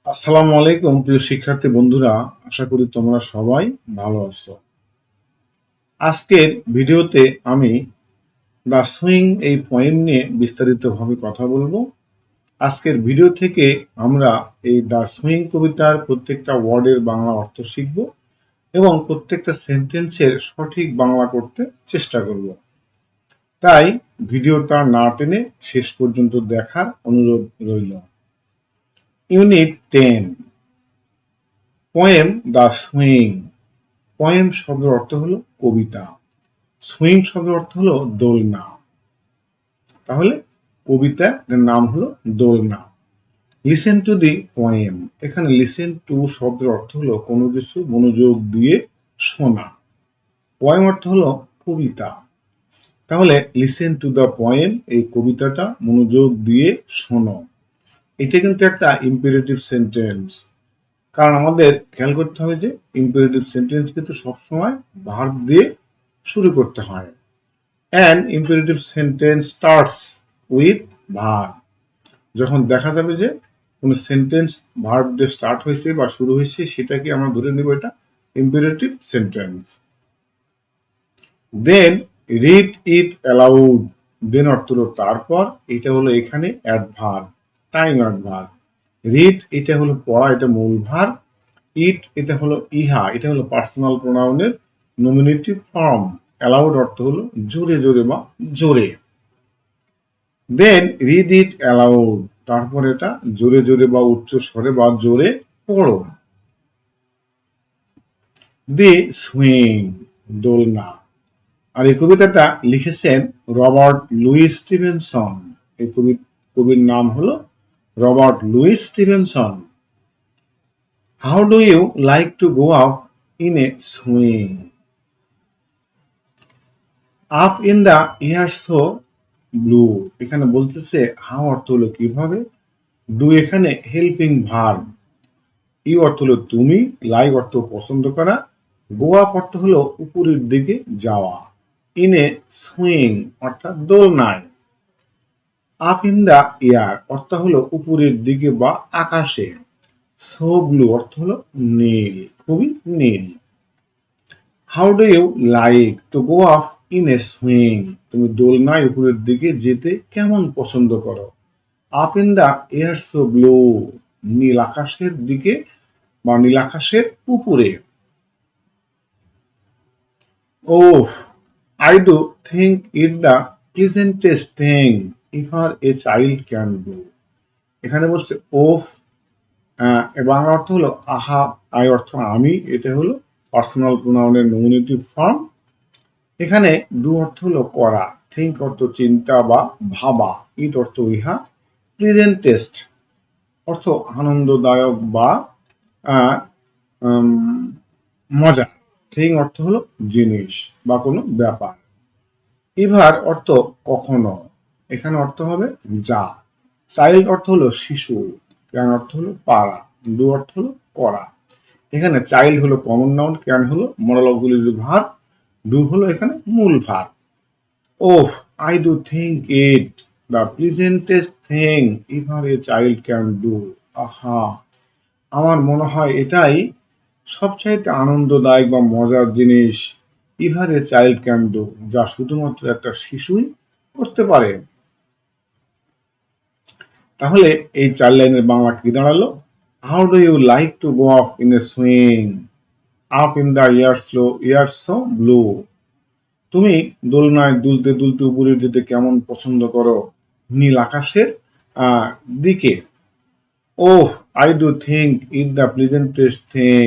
আসসালামু আলাইকুম প্রিয় শিক্ষার্থী বন্ধুরা, আশা করি তোমরা সবাই ভালো আছো। আজকের ভিডিওতে আমি দ্য সুইং এই পোয়েম নিয়ে বিস্তারিতভাবে কথা বলবো। আজকের ভিডিও থেকে আমরা এই দ্য সুইং কবিতার প্রত্যেকটা ওয়ার্ডের বাংলা অর্থ শিখব এবং প্রত্যেকটা সেন্টেন্সের সঠিক বাংলা করতে চেষ্টা করব। তাই ভিডিওটা না টেনে শেষ পর্যন্ত দেখার অনুরোধ রইল। Unit 10, poem the swing. Poem শব্দের অর্থ হলো কবিতা, সুইং শব্দের অর্থ হলো দোলনা। তাহলে কবিতার নাম হলো দোলনা। লিসেন টু দি পোয়েম, এখানে লিসেন টু শব্দের অর্থ হলো কোনো কিছু মনোযোগ দিয়ে শোনা। পোয়েম অর্থ হলো কবিতা। তাহলে লিসেন টু দ্য পোয়েম, এই কবিতাটা মনোযোগ দিয়ে শোনো। এটা কিন্তু একটা ইম্পেরেটিভ সেন্টেন্স, কারণ আমাদের খেয়াল করতে হবে যে ইম্পেরেটিভ সেন্টেন্স কিন্তু সবসময় ভার্ব দিয়ে শুরু করতে হয়। An imperative sentence starts with verb. যখন দেখা যাবে যে কোন সেন্টেন্স ভার্ব দিয়ে স্টার্ট হয়েছে বা শুরু হয়েছে, সেটাকে আমরা ধরে নেব এটা imperative sentence. Then read it aloud, then অর্থ হলো তারপর, এটা হলো এখানে অ্যাডভার্ব, টাইম অ্যাডভার্ব। রিড এটা হলো পড়া, এটা মূল ভার্ব। ইট এটা হলো ইহা, এটা হলো পার্সোনাল প্রোনাউনের নমিনেটিভ ফর্ম। অ্যালাউড অর্থ হলো জোরে জোরে বা জোরে। দেন রিড ইট অ্যালাউড, তারপর এটা জোরে জোরে বা উচ্চ স্বরে বা জোরে পড়ো। দি সুইং, দোলনা। আর এই কবিতাটা লিখেছেন রবার্ট লুইস স্টিভেনসন। এই কবির নাম হলো Robert Louis Stevenson. How do you like to go up in a swing? Up in the air so blue, এখানে বলতেছে হাউ অর্থ হলো কিভাবে, ডু এখানে হেল্পিং ভার্ব, ইউ অর্থ হলো তুমি, লাইক অর্থ পছন্দ করা, গো আপ অর্থ হলো উপরের দিকে যাওয়া, ইন এ সুইং অর্থাৎ দোলনায়, আপ ইন দ্য এয়ার অর্থ হলো উপরের দিকে বা আকাশে, সো ব্লু অর্থ হলো নীল, খুবই নীল। How do you like to go up in a swing, তুমি দোলনায় উপরের দিকে যেতে কেমন পছন্দ করো। Up in the air so blue, নীল আকাশের দিকে বা নীল আকাশের উপরে। ওহ, I do think it the pleasantest thing ever a child can do. এখানে বলছে ওহ, এর বাংলা অর্থ হলো আহা, আই অর্থ আমি, এটা হলো পার্সোনাল প্রোনাউনের নমিনেটিভ ফর্ম। এখানে ডু অর্থ হলো করা, থিঙ্ক অর্থ চিন্তা বা ভাবা, ইট অর্থ ইহা, প্লেজেন্টেস্ট অর্থ আনন্দদায়ক বা মজা, থিং অর্থ হলো জিনিস বা কোনো ব্যাপার। এভার অর্থ কখনো, এখানে অর্থ হবে যা। চাইল্ড অর্থ হলো শিশু, ক্যান অর্থ হলো পারা, ডু অর্থ হলো করা। এখানে চাইল্ড হলো কমন নাউন, ক্যান হলো মডেল অক্সিলারি ভার্ব, ডু হলো এখানে মূল verb. Oh, I do think it the pleasantest thing ever a child can do. আহা, আমার মনে হয় এটাই সবচাইতে আনন্দদায়ক বা মজার জিনিস, ইভার এ চাইল্ড ক্যান ডু, যা শুধুমাত্র একটা শিশুই করতে পারে। তাহলে এই 4 লাইনের বাংলা কি দাঁড়ালো? How do you like to go off in a swing up in the air so blue, তুমি দোলনায় দুলতে দুলতে উপরে যেতে কেমন পছন্দ করো নীল আকাশের দিকে। Oh, I do think it the pleasantest thing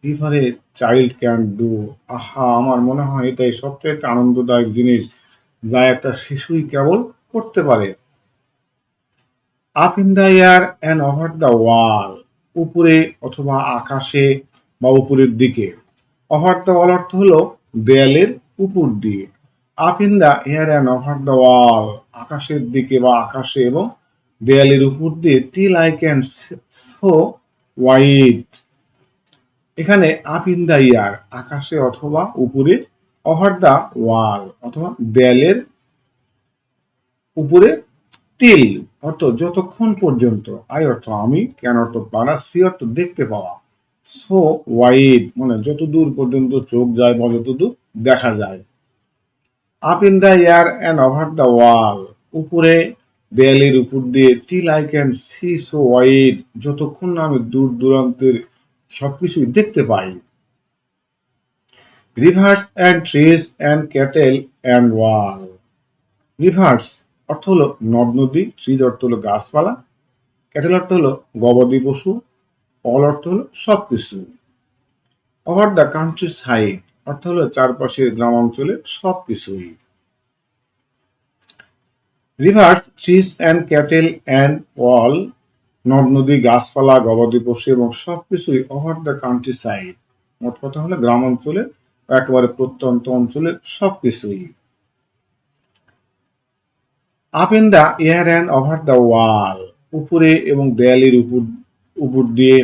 ever a child can do. আহা, আমার মনে হয় এটাই সবচেয়ে আনন্দদায়ক জিনিস, যা একটা শিশুই কেবল করতে পারে। Up in the air and over the wall, উপরে অথবা আকাশে বা উপরের দিকে। ওভার দ্য ওয়াল অর্থ হলো দেয়ালের উপর দিয়ে। Up in the air and over the wall, আকাশের দিকে বা আকাশে এবং দেয়ালের উপর দিয়ে, till I can so wide, এখানে আপ ইন দ্য এয়ার আকাশে অথবা উপরে, ওভার দ্য ওয়াল অথবা দেয়ালের উপরে, টিল অর্থ যতক্ষণ পর্যন্ত, আই অর্থ আমি, ক্যান অর্থ পারা, সি অর্থ দেখতে পাওয়া, সো ওয়াইড মানে যত দূর পর্যন্ত চোখ যায় বা যতদূর দেখা যায়। Up in the air and over the wall উপরে দেয়ালের উপর দিয়ে, till I can see so wide যতক্ষণ না আমি দূর দূরান্তের সবকিছুই দেখতে পাই। Rivers and trees and cattle and wall rivers অর্থ হলো নদ নদী, ট্রিজ অর্থ হলো গাছপালা, ক্যাটেল অর্থ হলো গবাদি পশু, অল অর্থ হলো সবকিছু। ওভার দ্য কান্ট্রি সাইড অর্থ হলো চারপাশের গ্রামাঞ্চলের সবকিছুই। Rivers, trees and cattle and all নদ নদী, গাছপালা, গবাদি পশু এবং সবকিছুই ওভার দ্য কান্ট্রি সাইড মোট কথা হলো গ্রামাঞ্চলের একেবারে প্রত্যন্ত অঞ্চলের সবকিছুই। Up in the air and over the wall উপরে এবং দেয়ালের উপর দিয়ে,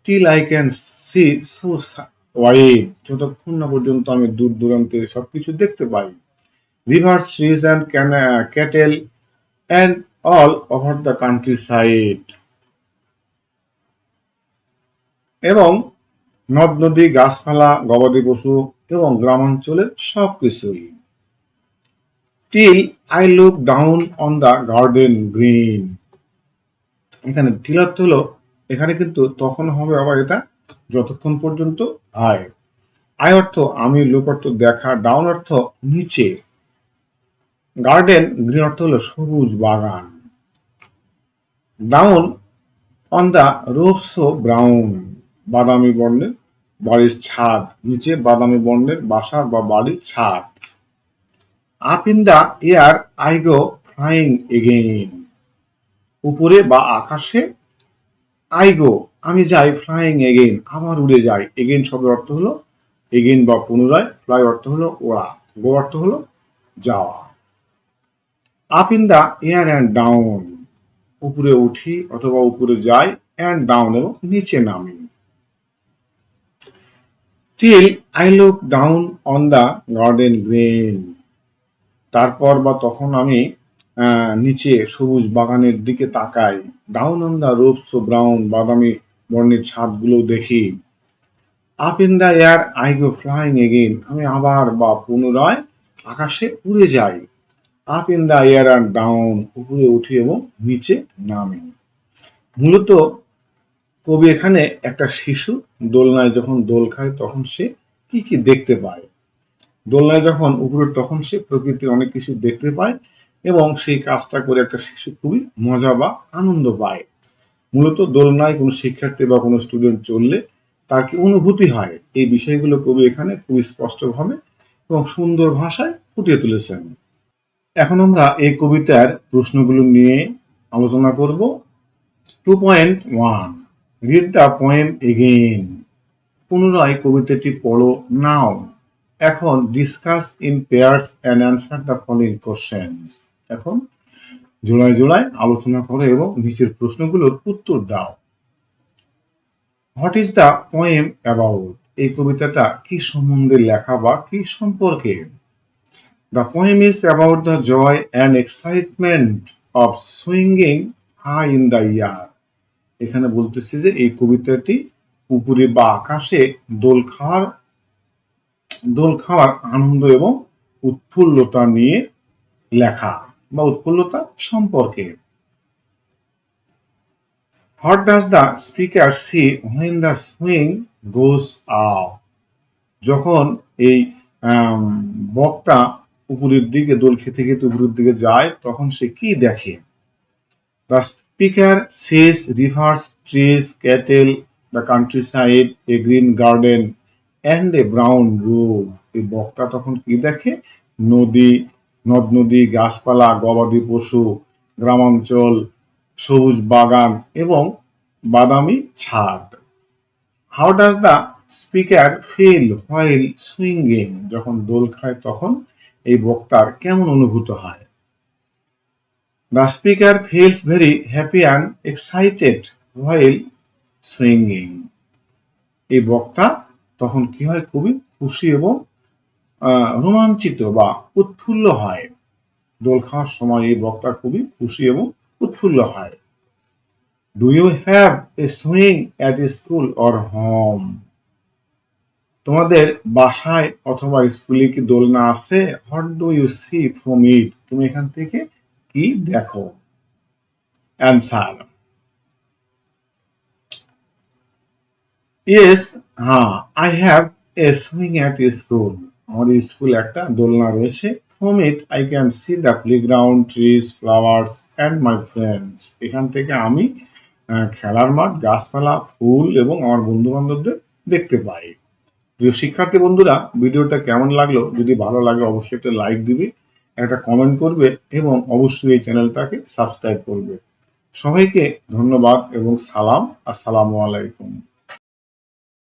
till I can see so wide যতক্ষণ না পর্যন্ত আমি দূর দূরান্তে সবকিছু দেখতে পাই। Rivers, trees and cattle and all over the countryside এবং নদ নদী, গাছপালা, গবাদি পশু এবং গ্রামাঞ্চলের সবকিছুই। Till I look down on the garden green এখানে টিল অর্থ হলো, এখানে কিন্তু তখন হবে আবার এটা যতক্ষণ পর্যন্ত হয়। আই অর্থ আমি, লুক অর্থ দেখা, ডাউন অর্থ নিচে, গার্ডেন গ্রিন অর্থ হলো সবুজ বাগান। ডাউন অন দ্য রোফস ব্রাউন বাদামি বর্ণের বাড়ির ছাদ, নিচে বাদামি বর্ণের বাসার বা বাড়ির ছাদ। Up in the air I go flying again উপরে বা আকাশে, আই গো আমি যাই, ফ্লাইং এগেইন আবার উড়ে যাই, এগেইন শব্দের অর্থ হলো এগেইন বা পুনরায়, ফ্লাই অর্থ হলো ওড়া, গো অর্থ হলো যাওয়া। Up in the air and down উপরে উঠি অথবা উপরে যাই, অ্যান্ড ডাউন এবং নিচে নামি। Till I look down on the garden green তারপর বা তখন আমি নিচে সবুজ বাগানের দিকে তাকাই। ডাউন অন দ্য রোফস ব্রাউন বাদামি বর্ণের ছাদগুলো দেখি। Up in the air I go flying again আমি আবার বা পুনরায় আকাশে উড়ে যাই। Up in the air and down উপরে উঠি এবং নিচে নামি। মূলত কবি এখানে একটা শিশু দোলনায় যখন দোল খায় তখন সে কি কি দেখতে পায়, দোলনায় যখন উপরে তখন সে প্রকৃতির অনেক কিছু দেখতে পায় এবং সেই কাজটা করে একটা শিশু খুবই মজা বা আনন্দ পায়। মূলত দোলনায় কোনো শিক্ষার্থী বা কোনো স্টুডেন্ট চললে তার কি অনুভূতি হয়, এই বিষয়গুলো কবি এখানে খুবই স্পষ্টভাবে এবং সুন্দর ভাষায় ফুটিয়ে তুলেছেন। এখন আমরা এই কবিতার প্রশ্নগুলো নিয়ে আলোচনা করব। 2.1 রিড দ্য পোয়েম এগেইন পুনরায় কবিতাটি পড়ো নাও। এখন discuss in pairs and answer the following questions এখন জোড়ায় জোড়ায় আলোচনা করো এবং নিচের প্রশ্নগুলোর উত্তর দাও। What is the poem about এই কবিতাটা কি সম্বন্ধে লেখা বা কি সম্পর্কে। The poem is about the joy and excitement of swinging high in the air এখানে বলতেছি যে এই কবিতাটি উপরে বা আকাশে দোল খাওয়ার আনন্দ এবং উৎফুল্লতা নিয়ে লেখা বা উৎফুল্লতা সম্পর্কে। What does the speaker see when the swing goes up যখন এই বক্তা উপরের দিকে দোল খেতে খেতে উপরের দিকে যায় তখন সে কি দেখে। The speaker sees rivers, trees, cattle, the countryside, a green garden and a brown roof এই বক্তা তখন কি দেখে, নদ নদী, গাছপালা, গবাদি পশু, গ্রামাঞ্চল, সবুজ বাগান এবং বাদামি ছাদ। How does the speaker feel while swinging যখন দোল খায় তখন এই বক্তার কেমন অনুভূত হয়। The speaker feels very happy and excited while swinging এই বক্তা তখন কি হয়, খুবই খুশি এবং রোমাঞ্চিত বা উৎফুল্ল হয়। দোল খাওয়ার সময় এই বক্তা খুবই খুশি এবং উৎফুল্ল হয়। Do you have a swing at school or home? তোমাদের বাসায় অথবা স্কুলে কি দোলনা আছে? What do you see from it? তুমি এখান থেকে কি দেখো? অ্যান্সার, ইয়েস, হ্যাঁ, I have a swing at school. আমাদের স্কুলে একটা দোলনা রয়েছে। From it I can see the playground, trees, flowers and my friends. এখান থেকে আমি খেলার মাঠ, গাছপালা, ফুল এবং আমার বন্ধু বান্ধবদের দেখতে পাই। প্রিয় শিক্ষার্থী বন্ধুরা, ভিডিওটা কেমন লাগলো? যদি ভালো লাগে অবশ্যই একটা লাইক দিবে, একটা কমেন্ট করবে এবং অবশ্যই এই চ্যানেলটাকে সাবস্ক্রাইব করবে। সবাইকে ধন্যবাদ এবং সালাম। আসসালামু আলাইকুম।